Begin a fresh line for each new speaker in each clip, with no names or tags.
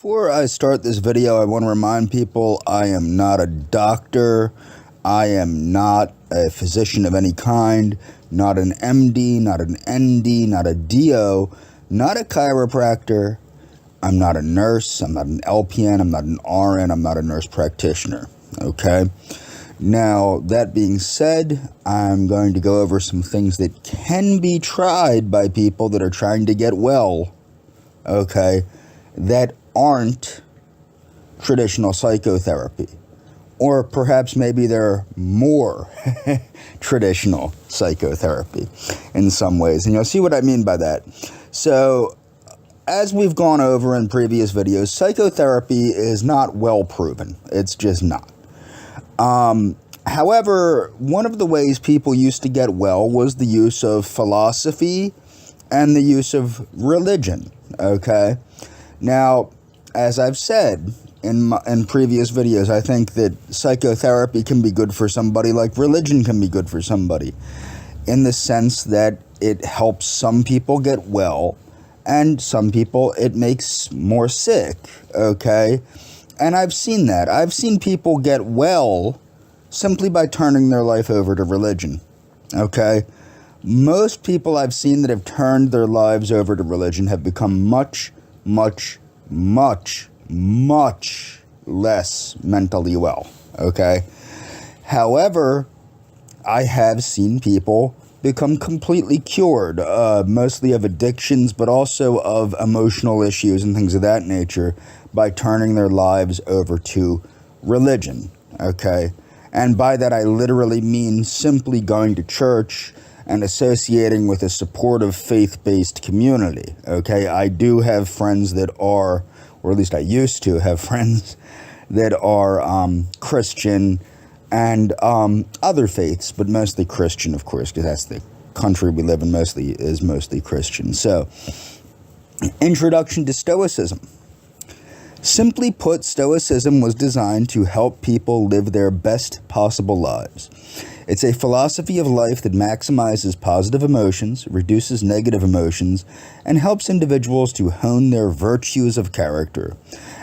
Before I start this video, I want to remind people I am not a doctor. I am not a physician of any kind, not an MD, not an ND, not a DO, not a chiropractor. I'm not a nurse. I'm not an LPN. I'm not an RN. I'm not a nurse practitioner. Okay? Now, that being said, I'm going to go over some things that can be tried by people that are trying to get well. Okay? That aren't traditional psychotherapy. Or perhaps maybe they're more traditional psychotherapy in some ways. And you'll see what I mean by that. So, as we've gone over in previous videos, psychotherapy is not well proven. It's just not. However, one of the ways people used to get well was the use of philosophy and the use of religion. Okay? Now, as I've said in previous videos, I think that psychotherapy can be good for somebody like religion can be good for somebody, in the sense that it helps some people get well and some people it makes more sick, okay? And I've seen that. I've seen people get well simply by turning their life over to religion, okay? Most people I've seen that have turned their lives over to religion have become much less mentally well, okay? However, I have seen people become completely cured, mostly of addictions, but also of emotional issues and things of that nature by turning their lives over to religion, okay? And by that, I literally mean simply going to church and associating with a supportive faith-based community, okay? I do have friends that are, or at least I used to have friends that are Christian and other faiths, but mostly Christian, of course, because that's the country we live in is mostly Christian. So, introduction to Stoicism. Simply put, Stoicism was designed to help people live their best possible lives. It's a philosophy of life that maximizes positive emotions, reduces negative emotions, and helps individuals to hone their virtues of character.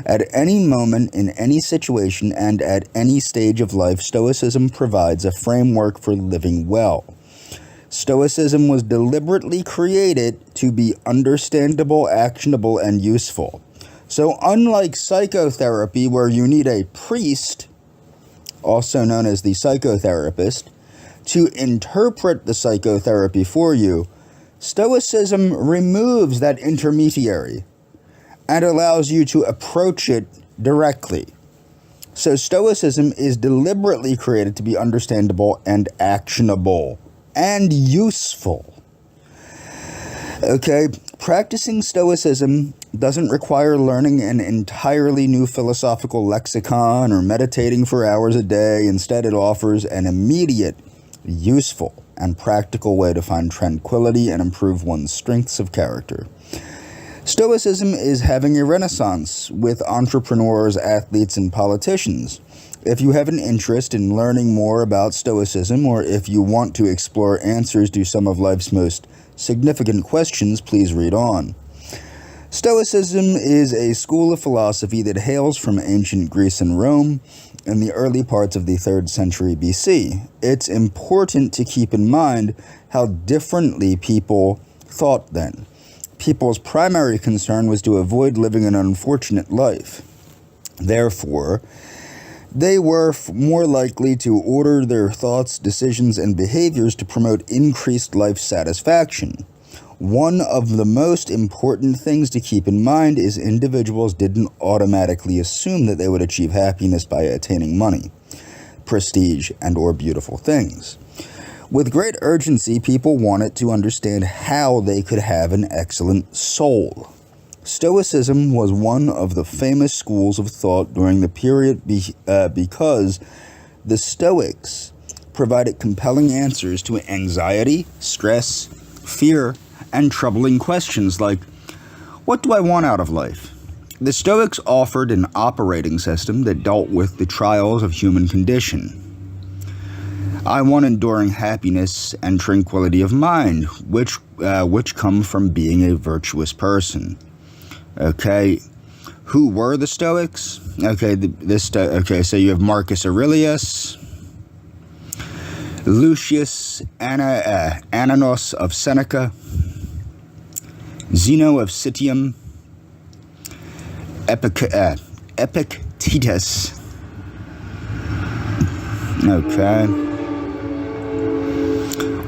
At any moment, in any situation, and at any stage of life, Stoicism provides a framework for living well. Stoicism was deliberately created to be understandable, actionable, and useful. So unlike psychotherapy, where you need a priest, also known as the psychotherapist, to interpret the psychotherapy for you, Stoicism removes that intermediary and allows you to approach it directly. So Stoicism is deliberately created to be understandable and actionable and useful. Okay, practicing Stoicism doesn't require learning an entirely new philosophical lexicon or meditating for hours a day. Instead, it offers an immediate, useful, and practical way to find tranquility and improve one's strengths of character. Stoicism is having a renaissance with entrepreneurs, athletes, and politicians. If you have an interest in learning more about Stoicism, or if you want to explore answers to some of life's most significant questions, please read on. Stoicism is a school of philosophy that hails from ancient Greece and Rome in the early parts of the 3rd century BC. It's important to keep in mind how differently people thought then. People's primary concern was to avoid living an unfortunate life. Therefore, they were more likely to order their thoughts, decisions, and behaviors to promote increased life satisfaction. One of the most important things to keep in mind is individuals didn't automatically assume that they would achieve happiness by attaining money, prestige, and or beautiful things. With great urgency, people wanted to understand how they could have an excellent soul. Stoicism was one of the famous schools of thought during the period because the Stoics provided compelling answers to anxiety, stress, fear, and troubling questions like, what do I want out of life? The Stoics offered an operating system that dealt with the trials of human condition. I want enduring happiness and tranquility of mind, which come from being a virtuous person. Okay? Who were the Stoics? Okay, so you have Marcus Aurelius, Lucius Annanos of Seneca, Zeno of Citium, Epictetus. Okay.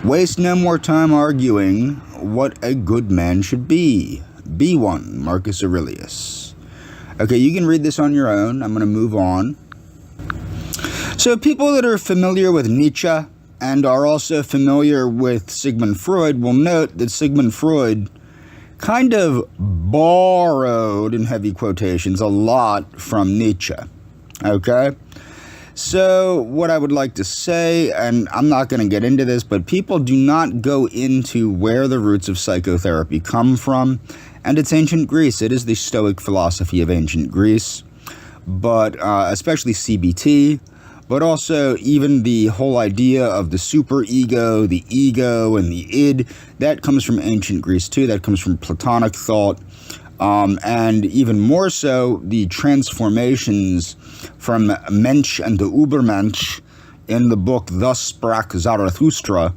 Waste no more time arguing what a good man should be. Be one, Marcus Aurelius. Okay, you can read this on your own. I'm going to move on. So people that are familiar with Nietzsche and are also familiar with Sigmund Freud will note that Sigmund Freud kind of borrowed, in heavy quotations, a lot from Nietzsche. Okay? So what I would like to say, and I'm not going to get into this, but people do not go into where the roots of psychotherapy come from. And it's ancient Greece. It is the Stoic philosophy of ancient Greece, but especially CBT, but also even the whole idea of the superego, the ego, and the id. That comes from ancient Greece too. That comes from Platonic thought. And even more so, the transformations from Mensch and the Übermensch in the book Thus Sprach Zarathustra,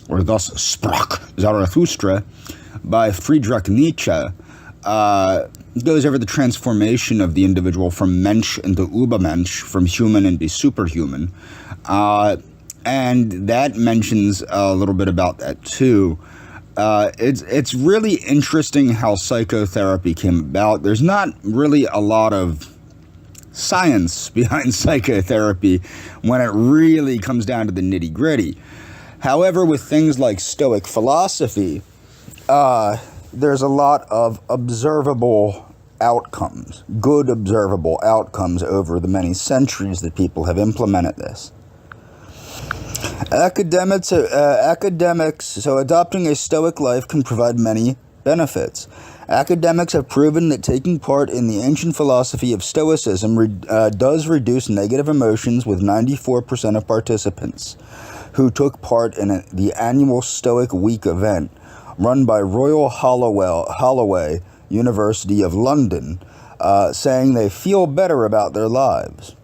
or Thus Sprach Zarathustra, by Friedrich Nietzsche, goes over the transformation of the individual from Mensch into Übermensch, from human into superhuman. And that mentions a little bit about that too. It's really interesting how psychotherapy came about. There's not really a lot of science behind psychotherapy when it really comes down to the nitty-gritty. However, with things like Stoic philosophy, there's a lot of observable outcomes, good observable outcomes over the many centuries that people have implemented this. Academics, so adopting a Stoic life can provide many benefits. Academics have proven that taking part in the ancient philosophy of Stoicism does reduce negative emotions, with 94% of participants who took part in the annual Stoic Week event run by Royal Holloway University of London, saying they feel better about their lives.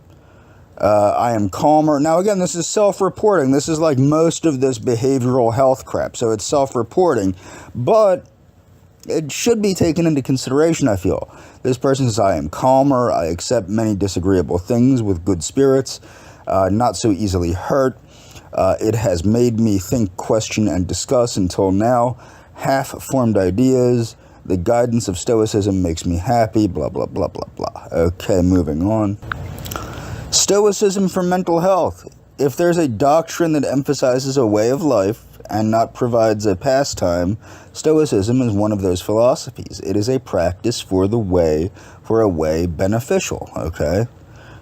I am calmer. Now, again, this is self-reporting. This is like most of this behavioral health crap, so it's self-reporting, but it should be taken into consideration, I feel. This person says, I am calmer, I accept many disagreeable things with good spirits, not so easily hurt. It has made me think, question, and discuss until now. Half-formed ideas. The guidance of Stoicism makes me happy, blah, blah, blah, blah, blah. Okay, moving on. Stoicism for mental health. If there's a doctrine that emphasizes a way of life and not provides a pastime, Stoicism is one of those philosophies. It is a practice for a way beneficial, okay?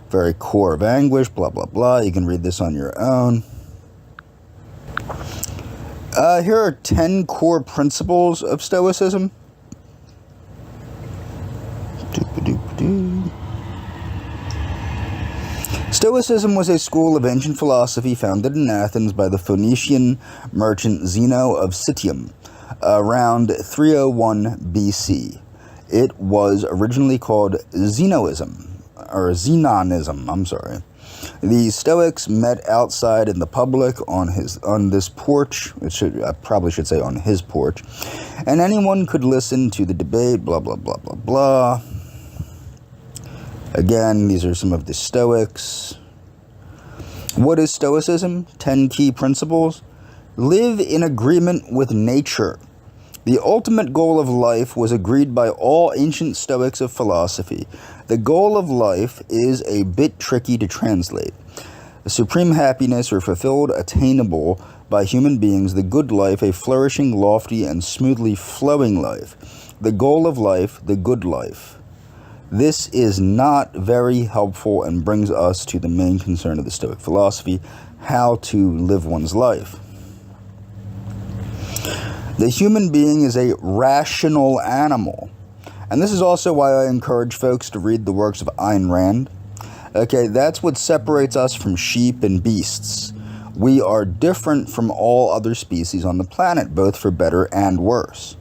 Very core of anguish, blah, blah, blah. You can read this on your own. Here are 10 core principles of Stoicism. Stoicism was a school of ancient philosophy founded in Athens by the Phoenician merchant Zeno of Citium around 301 BC. It was originally called Zenonism. The Stoics met outside in the public on this porch. I probably should say on his porch, and anyone could listen to the debate. Blah blah blah blah blah. Again, these are some of the Stoics. What is Stoicism? 10 key principles. Live in agreement with nature. The ultimate goal of life was agreed by all ancient Stoics of philosophy. The goal of life is a bit tricky to translate. The supreme happiness or fulfilled attainable by human beings, the good life, a flourishing, lofty, and smoothly flowing life. The goal of life, the good life. This is not very helpful and brings us to the main concern of the Stoic philosophy, how to live one's life. The human being is a rational animal. And this is also why I encourage folks to read the works of Ayn Rand. Okay, that's what separates us from sheep and beasts. We are different from all other species on the planet, both for better and worse.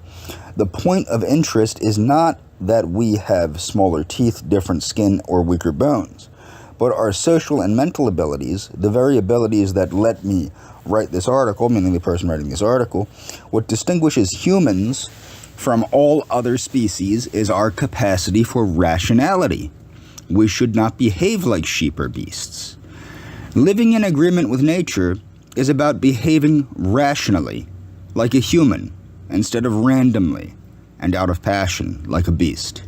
The point of interest is not that we have smaller teeth, different skin, or weaker bones, but our social and mental abilities, the very abilities that let me write this article, meaning the person writing this article, what distinguishes humans from all other species is our capacity for rationality. We should not behave like sheep or beasts. Living in agreement with nature is about behaving rationally, like a human, instead of randomly and out of passion, like a beast.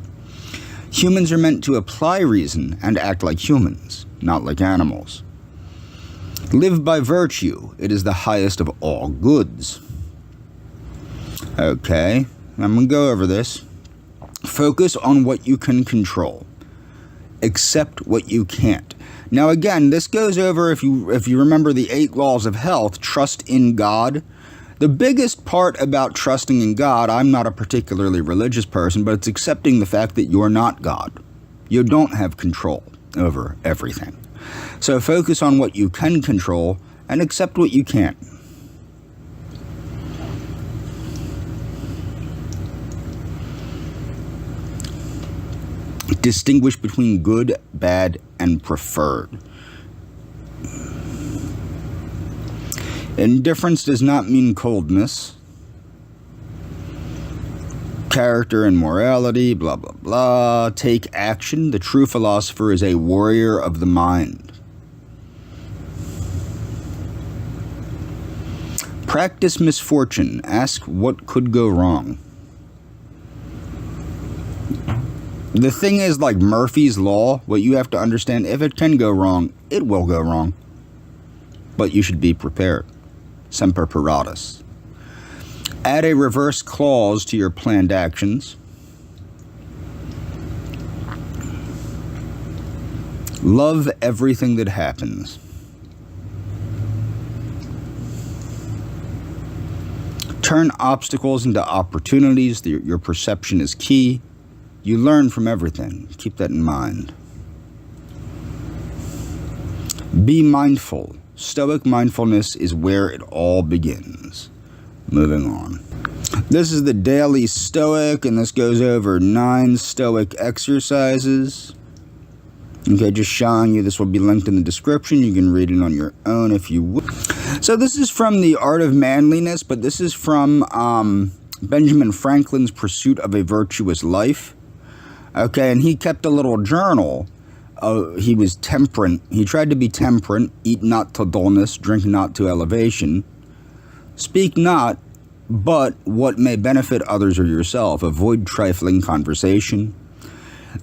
Humans are meant to apply reason and act like humans, not like animals. Live by virtue. It is the highest of all goods. Okay, I'm going to go over this. Focus on what you can control. Accept what you can't. Now again, this goes over, if you remember the 8 laws of health, trust in God. The biggest part about trusting in God, I'm not a particularly religious person, but it's accepting the fact that you're not God. You don't have control over everything. So focus on what you can control and accept what you can't. Distinguish between good, bad, and preferred. Indifference does not mean coldness. Character and morality, blah, blah, blah. Take action. The true philosopher is a warrior of the mind. Practice misfortune. Ask what could go wrong. The thing is, like Murphy's Law, what you have to understand, if it can go wrong, it will go wrong. But you should be prepared. Semper paratus. Add a reverse clause to your planned actions. Love everything that happens. Turn obstacles into opportunities. Your perception is key. You learn from everything. Keep that in mind. Be mindful. Stoic mindfulness is where it all begins. Moving on. This is the Daily Stoic, and this goes over 9 Stoic exercises. Okay, just showing you, this will be linked in the description. You can read it on your own if you would. So this is from The Art of Manliness, but this is from Benjamin Franklin's Pursuit of a Virtuous Life. Okay, and he kept a little journal. He was temperate. He tried to be temperate. Eat not to dullness, drink not to elevation. Speak not, but what may benefit others or yourself. Avoid trifling conversation.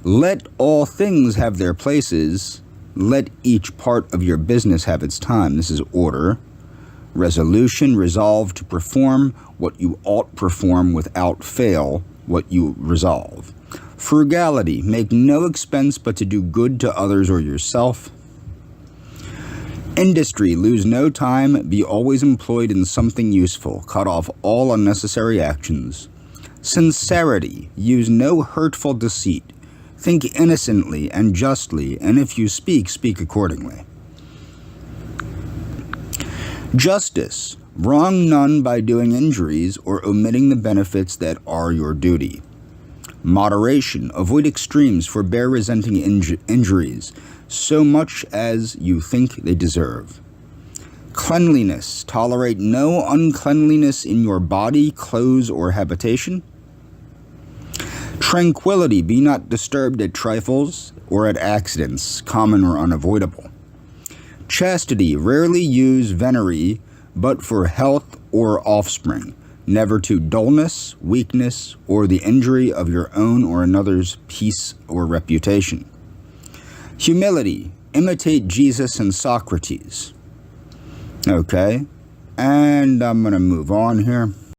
Let all things have their places. Let each part of your business have its time. This is order. Resolution. Resolve to perform what you ought perform without fail what you resolve. Frugality. Make no expense but to do good to others or yourself. Industry. Lose no time. Be always employed in something useful. Cut off all unnecessary actions. Sincerity. Use no hurtful deceit. Think innocently and justly, and if you speak, speak accordingly. Justice. Wrong none by doing injuries or omitting the benefits that are your duty. Moderation. Avoid extremes, forbear resenting injuries, so much as you think they deserve. Cleanliness. Tolerate no uncleanliness in your body, clothes, or habitation. Tranquility. Be not disturbed at trifles or at accidents, common or unavoidable. Chastity. Rarely use venery, but for health or offspring. Never to dullness, weakness, or the injury of your own or another's peace or reputation. Humility. Imitate Jesus and Socrates. Okay, and I'm going to move on here.